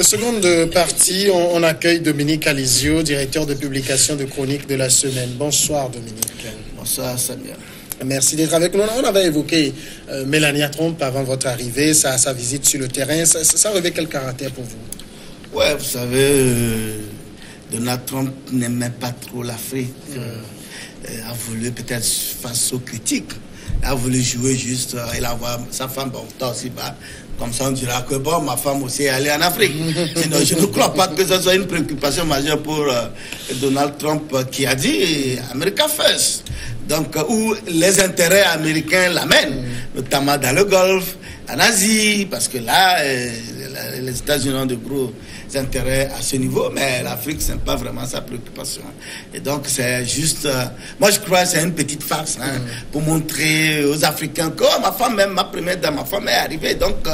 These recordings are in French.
Seconde partie, on accueille Dominique Alizio, directeur de publication de Chroniques de la Semaine. Bonsoir Dominique. Bonsoir Samia. Merci d'être avec nous. On avait évoqué Melania Trump avant votre arrivée, sa visite sur le terrain. Ça revêt quel caractère pour vous? Ouais, vous savez, Donald Trump n'aimait pas trop l'Afrique. A voulu peut-être face aux critiques. A voulu jouer juste, il a voir sa femme aussi bas. Comme ça, on dira que bon, ma femme aussi est allée en Afrique. Sinon, je ne crois pas que ce soit une préoccupation majeure pour Donald Trump qui a dit America First. Donc, où les intérêts américains l'amènent, notamment dans le Golfe, en Asie, parce que là, les États-Unis ont de gros intérêts à ce niveau, mais l'Afrique, ce n'est pas vraiment sa préoccupation. Et donc, c'est juste... moi, je crois que c'est une petite farce pour montrer aux Africains que ma femme, même ma première dame, ma femme est arrivée. Donc,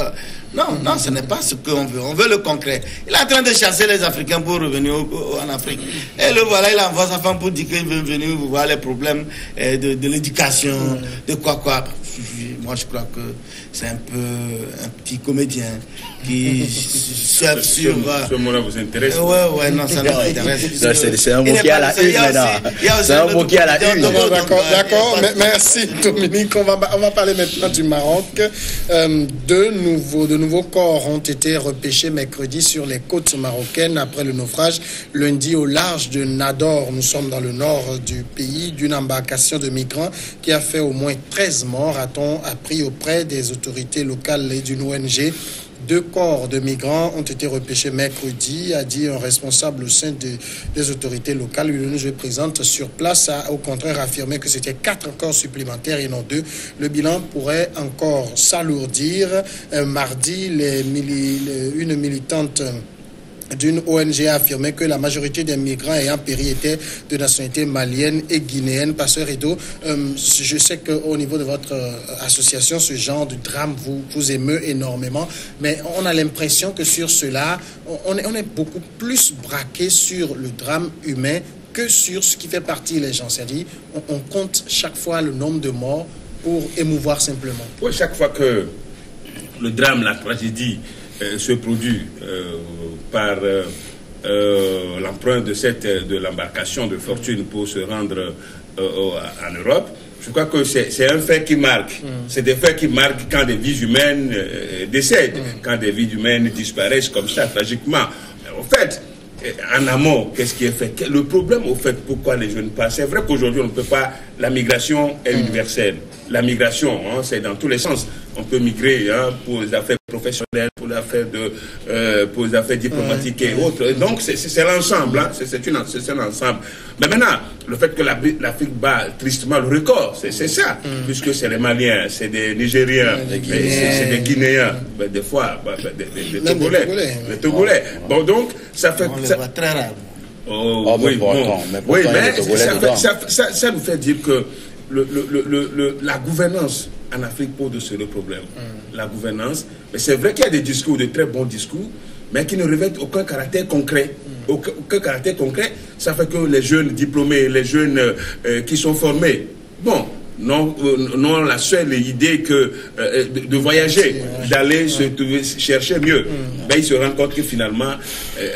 non, ce n'est pas ce qu'on veut. On veut le concret. Il est en train de chasser les Africains pour revenir en Afrique. Et le voilà, il envoie sa femme pour dire qu'il veut venir voir les problèmes de l'éducation, de quoi. Moi, je crois que c'est un peu un petit comédien qui surfe sur... Ce mot-là vous intéresse? Ouais, non, ça nous intéresse. C'est un mot qui est à la une maintenant. C'est un mot qui est à la une. D'accord. Merci Dominique. On va parler maintenant du Maroc. De nouveaux corps ont été repêchés mercredi sur les côtes marocaines après le naufrage lundi au large de Nador. Nous sommes dans le nord du pays, d'une embarcation de migrants qui a fait au moins 13 morts, a-t-on appris auprès des autorités locales et d'une ONG. 2 corps de migrants ont été repêchés mercredi, a dit un responsable au sein des autorités locales. L'ONG présente sur place a au contraire affirmé que c'était 4 corps supplémentaires et non 2. Le bilan pourrait encore s'alourdir. Mardi, une militante d'une ONG a affirmé que la majorité des migrants ayant péri étaient de nationalité malienne et guinéenne. Pasteur Edo, je sais qu'au niveau de votre association, ce genre de drame vous émeut énormément, mais on a l'impression que sur cela, on est beaucoup plus braqué sur le drame humain que sur ce qui fait partie des gens. C'est-à-dire, on compte chaque fois le nombre de morts pour émouvoir simplement. Oui, chaque fois que le drame, la tragédie se produit par l'emprunt de l'embarcation de fortune pour se rendre en Europe. Je crois que c'est un fait qui marque. C'est des faits qui marquent quand des vies humaines décèdent, quand des vies humaines disparaissent comme ça, tragiquement. En fait, en amont, qu'est-ce qui est fait? Le problème, au fait, pourquoi les jeunes passent? C'est vrai qu'aujourd'hui, on ne peut pas... La migration est universelle. La migration, c'est dans tous les sens. On peut migrer pour les affaires professionnelles, pour les affaires diplomatiques et autres. Donc, c'est l'ensemble. C'est un ensemble. Mais maintenant, le fait que l'Afrique bat tristement le record, c'est ça. Puisque c'est les Maliens, c'est des Nigériens, c'est des Guinéens, des fois, des Togolais. Les Togolais. Bon, donc, ça fait... On les voit très rare. Oui, mais ça nous fait dire que la gouvernance en Afrique pose de sérieux problèmes. La gouvernance, mais c'est vrai qu'il y a des discours, de très bons discours, mais qui ne revêtent aucun caractère concret. Aucun caractère concret, ça fait que les jeunes diplômés, les jeunes qui sont formés, non la seule idée que de voyager, d'aller chercher mieux. Mais ils se rendent compte que finalement,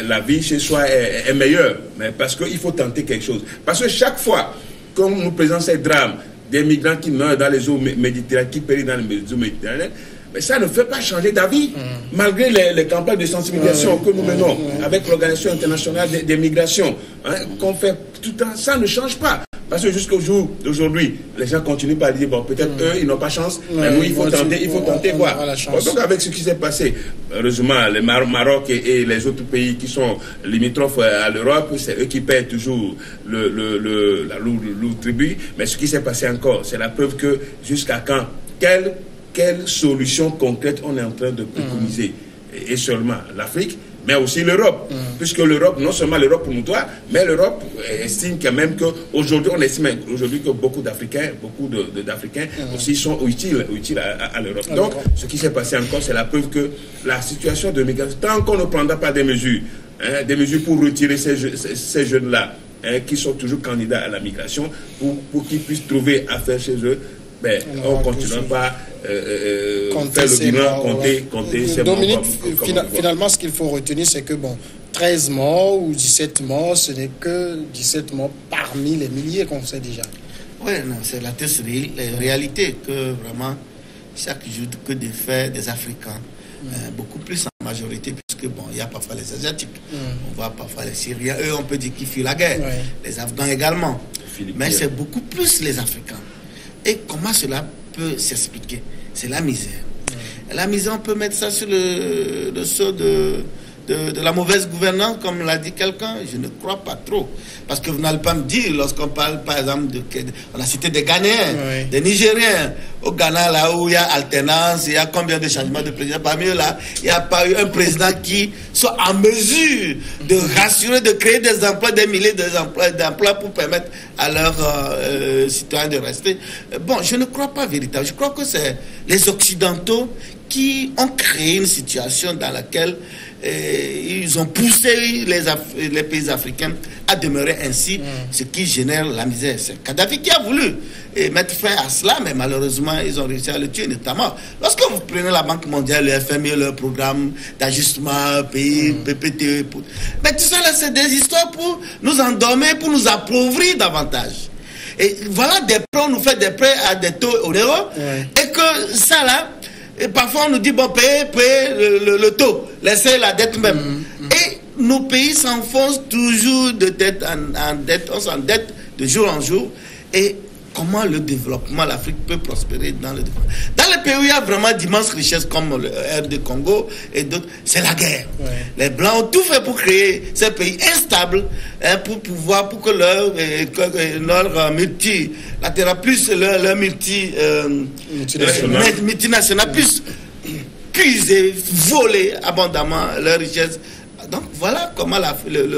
la vie chez soi est meilleure. Mais parce qu'il faut tenter quelque chose. Parce que chaque fois qu'on nous présente ces drames, des migrants qui meurent dans les eaux méditerranéennes, qui périssent dans les eaux méditerranéennes, mais ça ne fait pas changer d'avis, malgré les campagnes de sensibilisation que nous menons avec l'Organisation internationale des migrations, qu'on fait tout le temps, ça ne change pas. Parce que jusqu'au jour d'aujourd'hui, les gens continuent par dire, bon, peut-être eux, ils n'ont pas chance, mais nous, il faut tenter, voir. Donc, avec ce qui s'est passé, heureusement, le Maroc et les autres pays qui sont limitrophes à l'Europe, c'est eux qui paient toujours la lourde tribut. Mais ce qui s'est passé encore, c'est la preuve que jusqu'à quand, quelle solution concrète on est en train de préconiser? Et seulement l'Afrique, mais aussi l'Europe. Puisque l'Europe, non seulement l'Eupe pour nous, mais l'Europe estime quand même qu'aujourd'hui, on estime aujourd'hui que beaucoup d'Africains aussi sont utiles à l'Europe. Donc, ce qui s'est passé encore, c'est la preuve que la situation de migration, tant qu'on ne prendra pas des mesures pour retirer ces jeunes-là, qui sont toujours candidats à la migration, pour qu'ils puissent trouver affaire chez eux, on ne continuera pas faire le bilan, compter ses morts. Dominique, finalement, ce qu'il faut retenir, c'est que, bon, 13 morts ou 17 morts, ce n'est que 17 morts parmi les milliers qu'on sait déjà. Oui, non, c'est la triste réalité que vraiment, chaque jour que des faits des Africains, beaucoup plus en majorité, puisque bon, il y a parfois les Asiatiques, on voit parfois les Syriens, eux on peut dire qu'ils fuient la guerre, les Afghans également, mais c'est beaucoup plus les Africains. Et comment cela peut s'expliquer? C'est la misère. La misère, on peut mettre ça sur le sceau de la mauvaise gouvernance, comme l'a dit quelqu'un. Je ne crois pas trop. Parce que vous n'allez pas me dire, lorsqu'on parle, par exemple, on a cité des Ghanéens, des Nigériens. Au Ghana, là où il y a alternance, il y a combien de changements de président? Parmi eux, là, il n'y a pas eu un président qui soit en mesure de rassurer, de créer des emplois, des milliers d'emplois pour permettre à leurs citoyens de rester. Bon, je ne crois pas véritablement. Je crois que c'est les Occidentaux qui ont créé une situation dans laquelle ils ont poussé les pays africains à demeurer ainsi, ce qui génère la misère. C'est Kadhafi qui a voulu mettre fin à cela, mais malheureusement, ils ont réussi à le tuer, notamment. Lorsque vous prenez la Banque mondiale, le FMI, leur programme d'ajustement, pays, PPTE, mais tout ça, là, c'est des histoires pour nous endormir, pour nous appauvrir davantage. Et voilà, des prêts, on nous fait des prêts à des taux onéreux, et que ça, là, et parfois on nous dit, bon, payez le taux, laissez la dette même. Et nos pays s'enfoncent toujours de tête en dette, on s'endette de jour en jour. Et comment le développement, l'Afrique peut prospérer dans le développement? Dans les pays où il y a vraiment d'immenses richesses comme le RD Congo et d'autres, c'est la guerre. Les Blancs ont tout fait pour créer ces pays instables, pour que leur multilatéral, plus leur multinational puisse voler abondamment leurs richesses. Donc voilà comment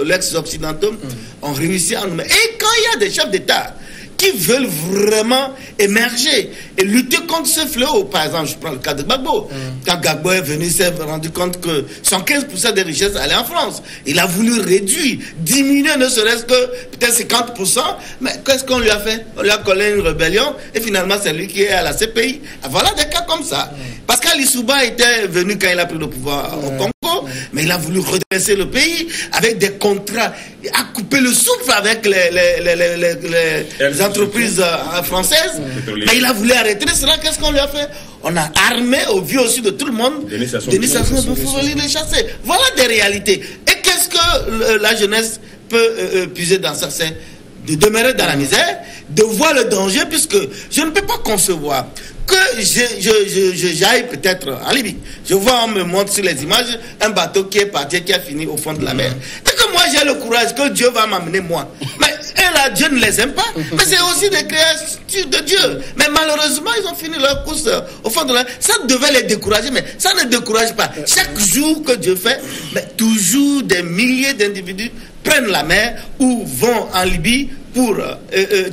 l'ex-occidentaux ont réussi à nous mettre. Et quand il y a des chefs d'État qui veulent vraiment émerger et lutter contre ce fléau. Par exemple, je prends le cas de Gbagbo. Quand Gbagbo est venu, il s'est rendu compte que 115% des richesses allaient en France. Il a voulu réduire, diminuer ne serait-ce que peut-être 50%. Mais qu'est-ce qu'on lui a fait? On lui a collé une rébellion et finalement c'est lui qui est à la CPI. Voilà des cas comme ça. Pascal Lissouba était venu quand il a pris le pouvoir au Congo, mais il a voulu redresser le pays avec des contrats, à couper le souffle avec les entreprises françaises. Mais il a voulu arrêter cela. Qu'est-ce qu'on lui a fait? On a armé au vu aussi de tout le monde. Denis Sassou pour les chasser. Voilà des réalités. Et qu'est-ce que la jeunesse peut puiser dans ça? C'est de demeurer dans la misère, de voir le danger, puisque je ne peux pas concevoir que j'aille peut-être en Libye. Je vois, on me montre sur les images un bateau qui est parti, qui a fini au fond de la mer. Et que moi j'ai le courage que Dieu va m'amener moi. Mais eux là, Dieu ne les aime pas. Mais c'est aussi des créatures de Dieu. Mais malheureusement, ils ont fini leur course au fond de la mer. Ça devait les décourager, mais ça ne décourage pas. Chaque jour que Dieu fait, mais toujours des milliers d'individus prennent la mer ou vont en Libye pour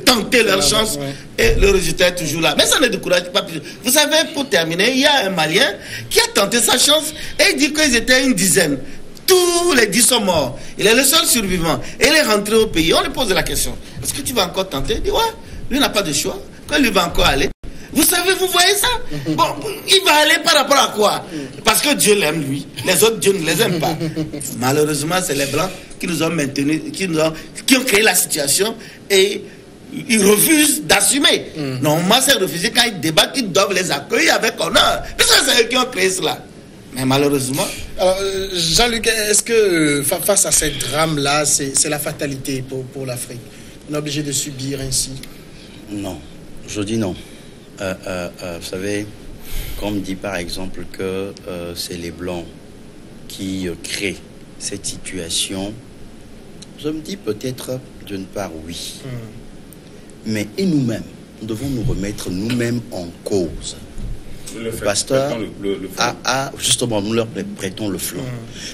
tenter leur chance, et le résultat est toujours là. Mais ça ne décourage pas plus. Vous savez, pour terminer, il y a un Malien qui a tenté sa chance et il dit qu'ils étaient une dizaine. Tous les 10 sont morts. Il est le seul survivant. Et il est rentré au pays. On lui pose la question, est-ce que tu vas encore tenter? Il dit, ouais, lui n'a pas de choix. Quand lui va encore aller, vous savez, vous voyez ça? Bon, il va aller par rapport à quoi? Parce que Dieu l'aime, lui. Les autres, Dieu ne les aime pas. Malheureusement, c'est les Blancs qui nous ont maintenus, qui ont créé la situation et ils refusent d'assumer. Normalement, c'est refusé quand ils débattent, ils doivent les accueillir avec honneur. Parce que c'est eux qui ont créé cela. Mais malheureusement... Alors, Jean-Luc, est-ce que face à ces drames-là, c'est la fatalité pour l'Afrique? On est obligé de subir ainsi? Non, je dis non. Vous savez, quand on me dit par exemple que c'est les Blancs qui créent cette situation, je me dis peut-être d'une part oui. Mais et nous-mêmes, nous devons nous remettre nous-mêmes en cause. Le pasteur justement, nous leur prêtons le flanc.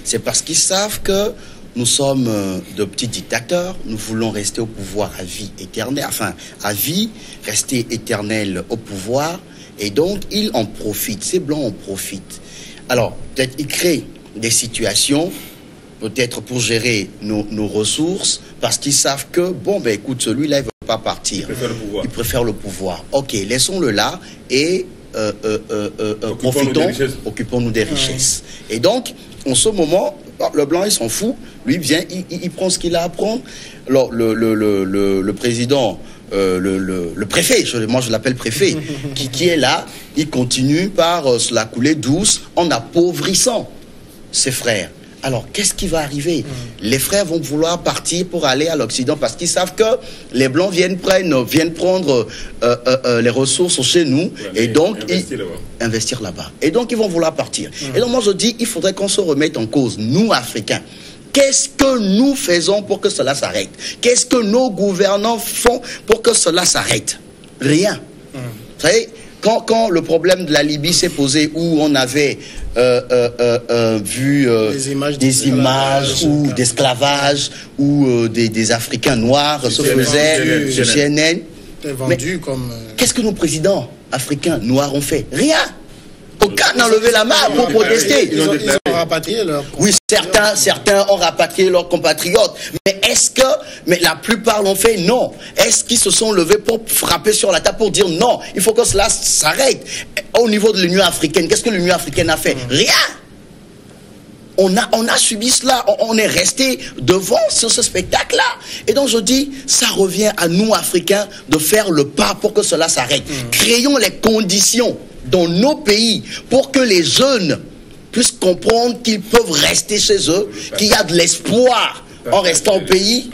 C'est parce qu'ils savent que nous sommes de petits dictateurs, nous voulons rester au pouvoir à vie éternelle, enfin à vie, rester éternel au pouvoir, et donc ils en profitent, ces Blancs en profitent. Alors, peut-être ils créent des situations, peut-être pour gérer nos ressources, parce qu'ils savent que, bon, ben écoute, celui-là, il ne veut pas partir. Il préfère le pouvoir. Il préfère le pouvoir. Ok, laissons-le là, et profitons, occupons-nous des richesses. Et donc, en ce moment, le blanc, il s'en fout. Lui, vient, il prend ce qu'il a à prendre. Alors, le président, le préfet, moi je l'appelle préfet, qui est là, il continue par se la couler douce en appauvrissant ses frères. Alors, qu'est-ce qui va arriver? Les frères vont vouloir partir pour aller à l'Occident parce qu'ils savent que les Blancs viennent prendre les ressources chez nous et donc investir là-bas. Et donc, ils vont vouloir partir. Et donc, moi, je dis, il faudrait qu'on se remette en cause, nous, Africains. Qu'est-ce que nous faisons pour que cela s'arrête? Qu'est-ce que nos gouvernants font pour que cela s'arrête? Rien. Vous savez, quand le problème de la Libye s'est posé, où on avait vu des images ou d'esclavage, où des Africains noirs se faisaient sur CNN. Mais qu'est-ce que nos présidents africains noirs ont fait? Rien. Aucun n'a levé la main pour protester. Ils ont rapatrié leurs... Oui, certains ont rapatrié leurs compatriotes. Mais la plupart l'ont fait non. Est-ce qu'ils se sont levés pour frapper sur la table pour dire non, il faut que cela s'arrête? Au niveau de l'Union africaine, qu'est-ce que l'Union africaine a fait? Rien. On a subi cela, on est resté devant sur ce spectacle-là. Et donc je dis, ça revient à nous Africains de faire le pas pour que cela s'arrête. Créons les conditions dans nos pays pour que les jeunes puissent comprendre qu'ils peuvent rester chez eux, qu'il y a de l'espoir en restant au pays.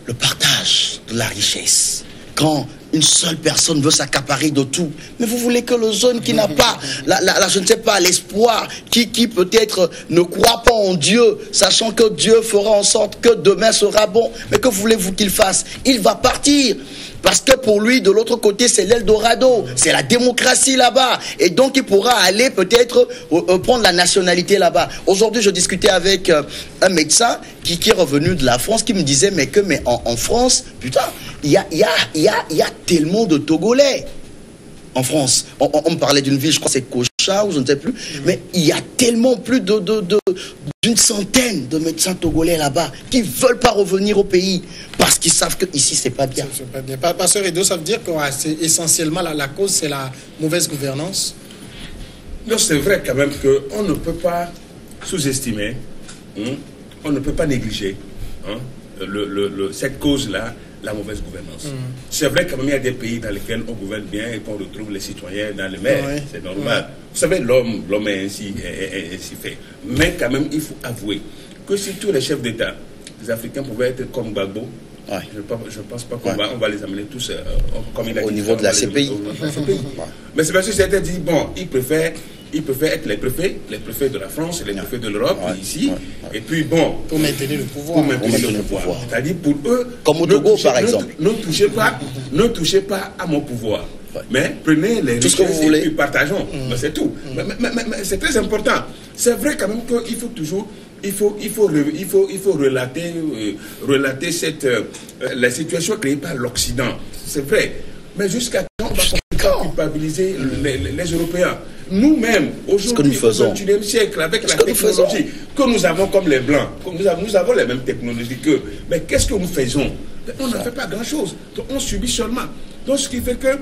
Le partage de la richesse. Quand une seule personne veut s'accaparer de tout, mais vous voulez que le jeune qui n'a pas, je ne sais pas, l'espoir, qui peut-être ne croit pas en Dieu, sachant que Dieu fera en sorte que demain sera bon, mais que voulez-vous qu'il fasse? Il va partir. Parce que pour lui, de l'autre côté, c'est l'Eldorado, c'est la démocratie là-bas. Et donc, il pourra aller peut-être prendre la nationalité là-bas. Aujourd'hui, je discutais avec un médecin qui est revenu de la France, qui me disait, mais en France, putain, il y a tellement de Togolais en France. On me parlait d'une ville, je crois que c'est Kocha, ou je ne sais plus, mais il y a tellement plus d'une centaine de médecins togolais là-bas qui ne veulent pas revenir au pays parce qu'ils savent qu'ici, c'est pas bien. C'est pas bien. Pasteur Edo, ça veut dire que essentiellement la cause, c'est la mauvaise gouvernance? Non, c'est vrai quand même qu'on ne peut pas sous-estimer, on ne peut pas négliger cette cause-là, la mauvaise gouvernance. C'est vrai quand même il y a des pays dans lesquels on gouverne bien et qu'on retrouve les citoyens dans les mers. Ouais. C'est normal. Vous savez, l'homme est ainsi fait. Mais quand même, il faut avouer que si tous les chefs d'État, les Africains pouvaient être comme Gbagbo, je ne pense pas qu'on va les amener tous comme il a dit, au niveau de la CPI. Mais c'est parce que c'était dit, bon, ils préfèrent être les préfets de la France, les préfets de l'Europe, ici, et puis bon... Pour maintenir le pouvoir. C'est-à-dire pour eux... Comme au Togo, par exemple. Ne touchez pas à mon pouvoir. Mais prenez les richesses et puis partageons. C'est tout. Mais c'est très important. C'est vrai quand même qu'il faut toujours... Il faut relater la situation créée par l'Occident. C'est vrai. Mais jusqu'à quand on va culpabiliser les Européens? Nous-mêmes, aujourd'hui, au XXIe siècle, avec la technologie que nous avons comme les Blancs, nous avons les mêmes technologies qu'eux. Mais qu'est-ce que nous faisons? On ne fait pas grand-chose. On subit seulement. Donc, ce qui fait que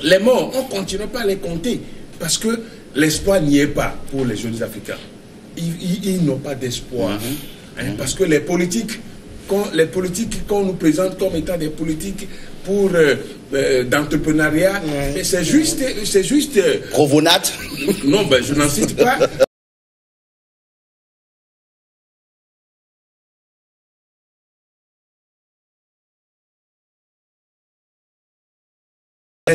les morts, on ne continue pas à les compter. Parce que l'espoir n'y est pas pour les jeunes Africains. Ils n'ont pas d'espoir. Parce que les politiques qu'on nous présente comme étant des politiques pour d'entrepreneuriat, c'est juste Provonat. Non, je n'en cite pas.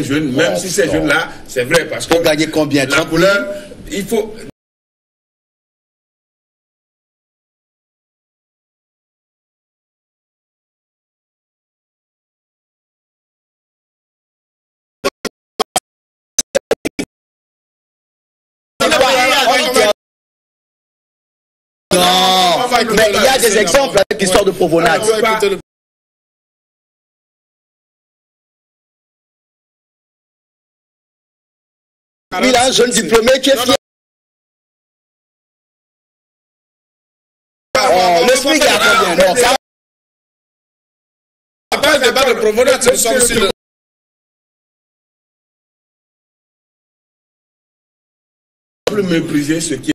Jeunes, même si ces jeunes-là, c'est vrai, parce que pour gagner combien? la couleur, il faut... Non, mais il y a des exemples avec l'histoire de Provonat. Il a un jeune diplômé qui est fier. L'esprit garde bien. Non, ça... Pas le débat de Provonat, nous sommes sur le... semble mépriser ce qui est.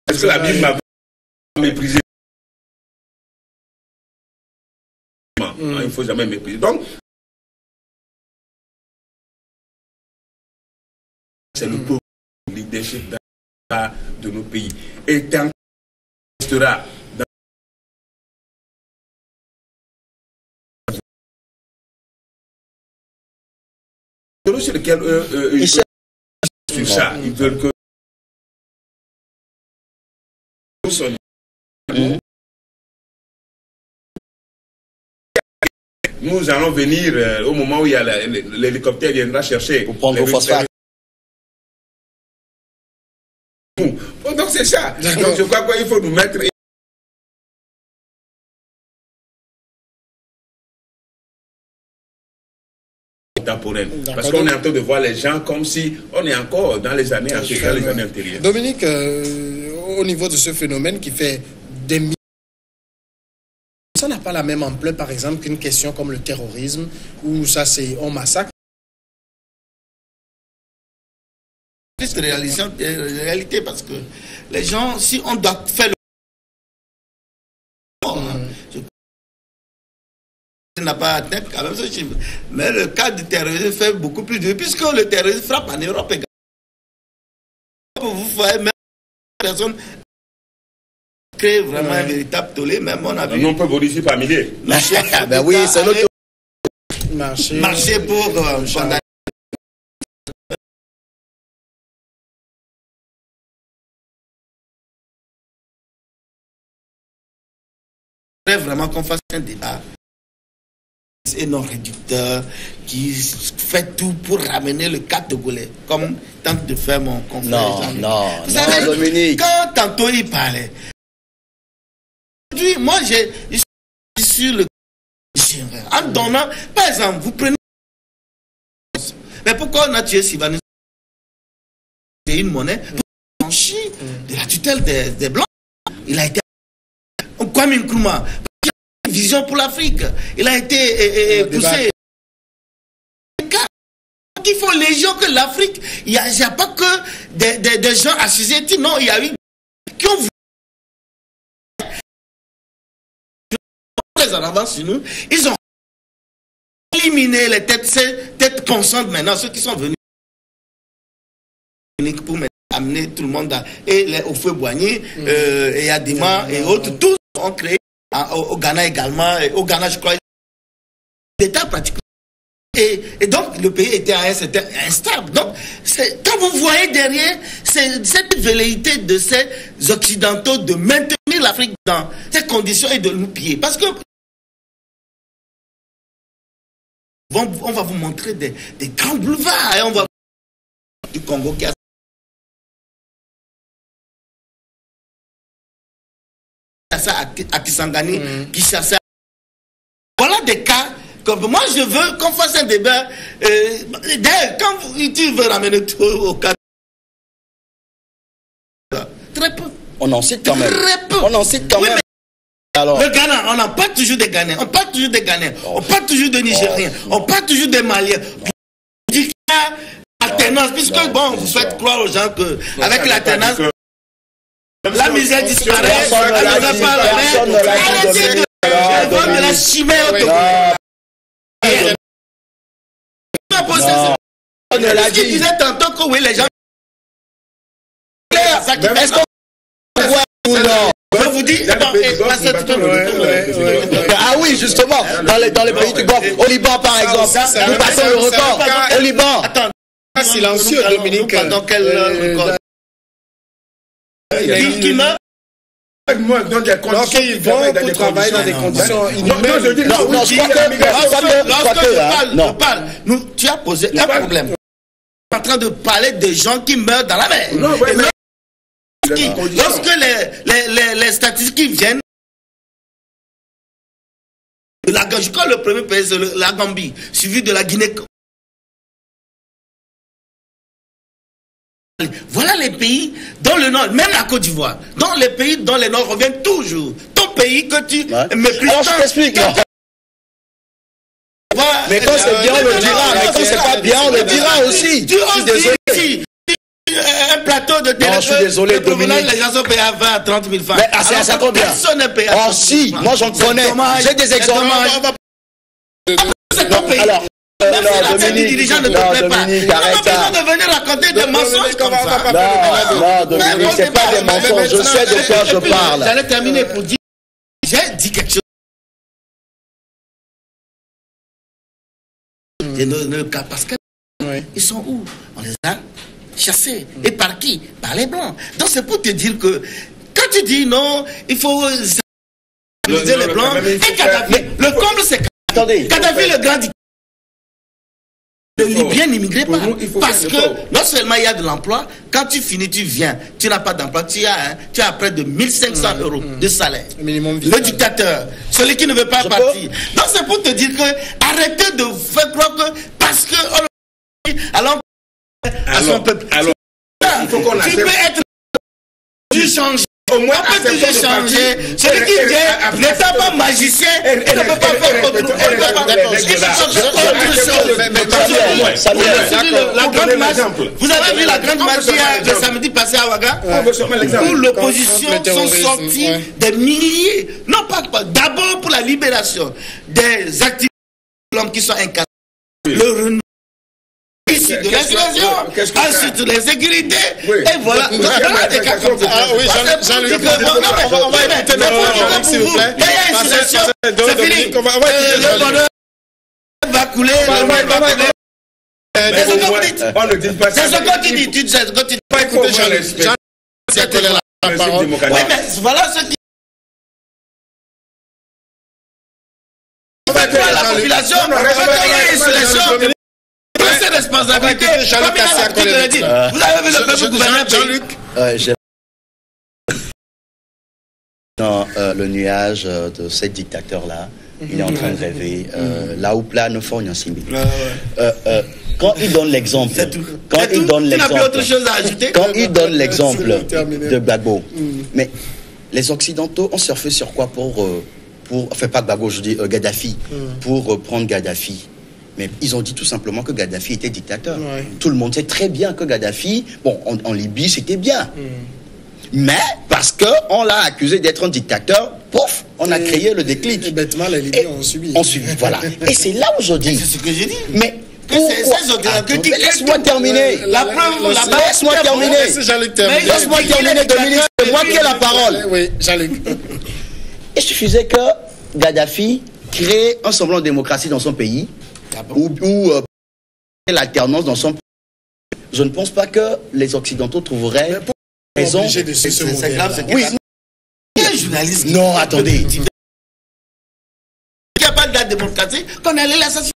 Est-ce que la Bible m'a méprisé? Il ne faut jamais mépriser. Donc, c'est le pauvre leadership de nos pays. Et tant qu'il restera dans sur lequel sur ça, ils veulent que nous allons venir au moment où il y a l'hélicoptère viendra chercher pour prendre vos phosphates. Donc c'est ça. Donc je crois qu'il faut nous mettre. Parce qu'on est en train de voir les gens comme si on est encore dans les années africaines, les années antérieures. Dominique, au niveau de ce phénomène qui fait des milliers, ça n'a pas la même ampleur, par exemple, qu'une question comme le terrorisme, où ça c'est on massacre. C'est réalité parce que les gens, si on doit faire le n'a pas atteint quand même ce chiffre. Mais le cas du terrorisme fait beaucoup plus dur, puisque le terrorisme frappe en Europe également. Vous voyez, même personne crée vraiment un véritable tollé, même on a vu. On peut voler ici par milliers. Ben oui, c'est notre marché pour condamner. Vraiment qu'on fasse un débat et non réducteur qui fait tout pour ramener le cas togolais, comme tente de faire mon confrère. Non, Dominique. Quand tantôt il parlait, aujourd'hui, moi je suis sur le en donnant, par exemple, vous prenez, mais pourquoi on a tué Sylvanus? C'est une monnaie pour franchir de la tutelle des Blancs. Il a été Kwame Nkrumah, une vision pour l'Afrique. Il a été poussé. Il faut les gens que l'Afrique, il n'y a pas que des gens assujettis, non, il y a eu qui ont vu en avance sur nous, ils ont éliminé les têtes pensantes maintenant, ceux qui sont venus pour amener tout le monde au feu Boigny, et Adima et autres, tous ont créé au Ghana également, et au Ghana je crois, l'État pratiquement. Et donc le pays était instable. Donc quand vous voyez derrière cette velléité de ces Occidentaux de maintenir l'Afrique dans ces conditions et de nous piller. Parce que on va vous montrer des grands boulevards et on va du Congo qui a ça à Kisangani, qui chassait. Voilà des cas. Comme moi, je veux qu'on fasse un débat. D'ailleurs, quand tu veux ramener tout au cas, très peu. On en cite quand même. Très peu. On en cite quand même. Alors, le Ghana, on n'a pas toujours des Ghanais. On parle toujours des Ghanais. On parle toujours des Nigériens. On parle toujours des Maliens. Il y a alternance, puisque bon, vous faites croire aux gens que avec l'alternance, la misère disparaît. Personne ne l'a dit. La chimère autour. On l'a dit. Il disait tantôt que oui, les gens. Est-ce qu'on voit ou non? Je vous dis. Ah oui, justement, dans les pays du Golfe, au Liban par exemple, nous passons le record. Au Liban. Attends, silencieux, Dominique. Pendant quel record? Qui meurt? Donc ils vont pour travailler dans des conditions inhumaines. Je parle. Tu as posé un problème. Tu es en train de parler de gens qui meurent dans la mer. Lorsque les statistiques viennent de la Gambie, je crois le premier pays c'est la Gambie, suivi de la Guinée. Voilà les pays dans le nord, même la Côte d'Ivoire, dans les pays dans le nord reviennent toujours. Ton pays que tu méprises. Alors je t'explique. Mais quand c'est bien, on le dira. Mais quand c'est pas bien, on le dira aussi. Je suis désolé. Un plateau de télé. Non, je suis désolé, Dominique. Les gens sont payés à 20 à 30 000 francs. Mais à ça combien? Personne n'est payé à 30 000 francs. Oh si, moi j'en connais. J'ai des exemples. C'est ton pays. Alors, Dominique, dirigeant ne te plaît pas. Tu n'as pas besoin de venir raconter des mensonges comme ça. Non, Dominique, c'est pas des mensonges. Je sais de quoi je parle. J'allais terminer pour dire. J'ai dit quelque chose. Parce que ils sont où? On les a chassés. Et par qui? Par les Blancs. Donc c'est pour te dire que quand tu dis non, il faut utiliser les Blancs. Et Kadhafi, le comble c'est Kadhafi le grand dictateur. Le Libyen n'immigré pas. Parce que non seulement il y a de l'emploi, quand tu finis, tu viens, tu n'as pas d'emploi, tu as près de 1500 euros de salaire. Le dictateur, celui qui ne veut pas partir. Donc c'est pour te dire que arrêtez de faire croire que parce que alors à son peuple. Alors, il faut qu'on tu peux être tu changes. Au moins, on peut toujours changer. Celui qui vient n'étant pas magicien, il ne peut pas faire autre chose. Vous avez vu la grande marche le samedi passé à Ouaga, où l'opposition sont sortis des milliers, non pas d'abord pour la libération des activistes qui sont incarcérés. Le ici de l'insurrection, ensuite les sécurités, et voilà. Des cas comme ça. Ah oui, Jean-Luc, on va écouter Dominique, s'il vous plaît. C'est fini. Le bonheur va couler. C'est ce que tu dis. Tu sais ce que tu dis. Pas écouter Jean-Luc. Jean-Luc a collé la parole. Oui, mais voilà ce qui. La population, c'est responsabilité. Vous avez vu le peuple gouverner Jean-Luc. Dans le nuage de ces dictateurs-là, il est en train de rêver. Là où plat ne font rien simili. Quand il donne l'exemple, quand il donne l'exemple de Gbagbo, mais les Occidentaux ont surfé sur quoi pour enfin pas Gbagbo, je dis Kadhafi, pour prendre Kadhafi. Mais ils ont dit tout simplement que Kadhafi était dictateur. Tout le monde sait très bien que Kadhafi, bon, en Libye, c'était bien. Mais parce qu'on l'a accusé d'être un dictateur, pouf, on a créé le déclic. Et bêtement, les Libyens ont subi. Voilà. Et c'est là où je dis. C'est ce que j'ai dit. Mais laisse-moi terminer. Laisse-moi terminer. Laisse-moi terminer, Dominique. C'est moi qui ai la parole. Oui, Jean-Luc. Il suffisait que Kadhafi crée un semblant de démocratie dans son pays, ou l'alternance dans son pays. Je ne pense pas que les Occidentaux trouveraient raison. C'est grave, c'est grave. Oui. Journaliste. Non, attendez. Il n'y a pas de la démocratie qu'on allait l'assassiner.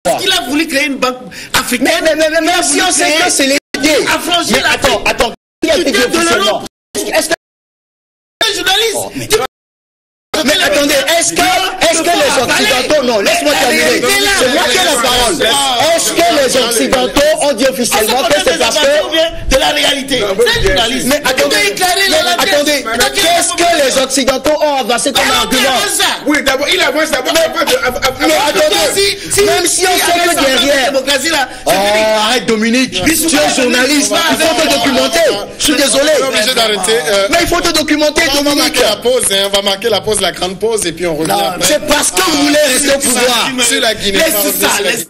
Parce qu'il a voulu créer une banque africaine. Mais si on sait que c'est les idées. Mais attends. Qui a été dit officiellement? Est-ce que un journaliste? Mais attendez, est-ce que les Occidentaux, non, laisse-moi terminer, c'est moi qui ai la parole. Est-ce que les Occidentaux ont dit officiellement que c'est parce que... de la réalité. C'est journaliste. Mais attendez, qu'est-ce que les Occidentaux ont avancé comme argument? Oui, d'abord, il avance d'abord. Mais attendez, même si on sait que derrière... Oh, arrête Dominique, tu es journaliste, il faut te documenter. Je suis désolé. Mais il faut te documenter, Dominique. On va marquer la pause, la grande pause, et puis on revient. C'est parce que vous voulez rester au pouvoir. Sur la Guinée. Laisse ça, laisse.